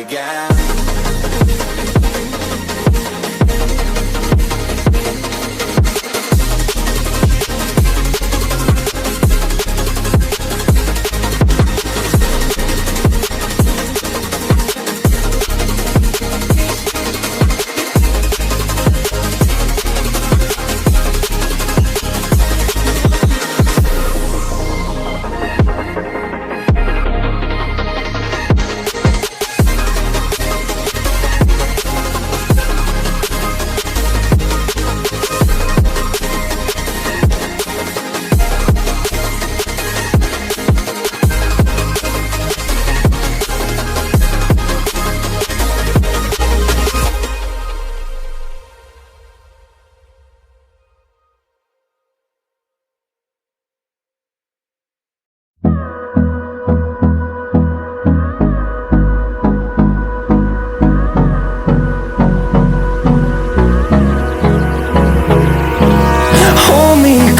again.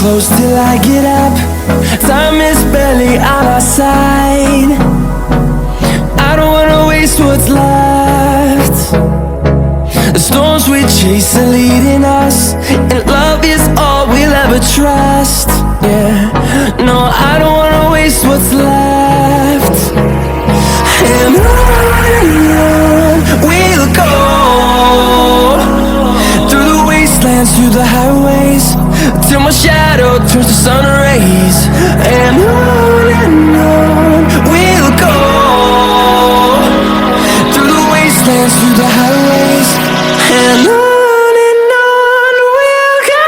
Close till I get up. Time is barely on our side. I don't wanna waste what's left. The storms we chase are leading us, and love is all we'll ever trust. Yeah, no, I don't wanna waste what's left. And on we'll go, through the wastelands, through the highways, till my shadow turns to sun rays. And on we'll go, through the wastelands, through the highways, and on we'll go.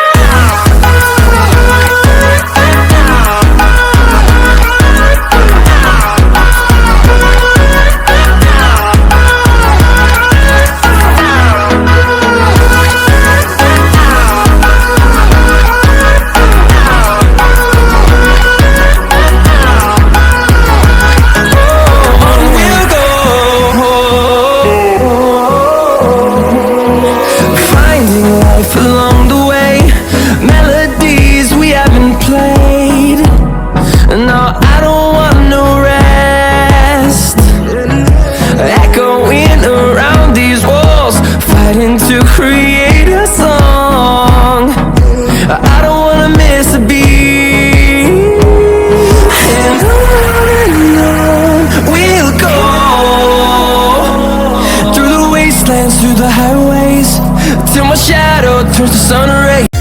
Along the way, melodies we haven't played. No, I don't want no rest. Echoing around these walls, fighting to create a song. I don't wanna miss a beat. And on we'll go, through the wastelands, through the highways, till my shadow turns to sun rays.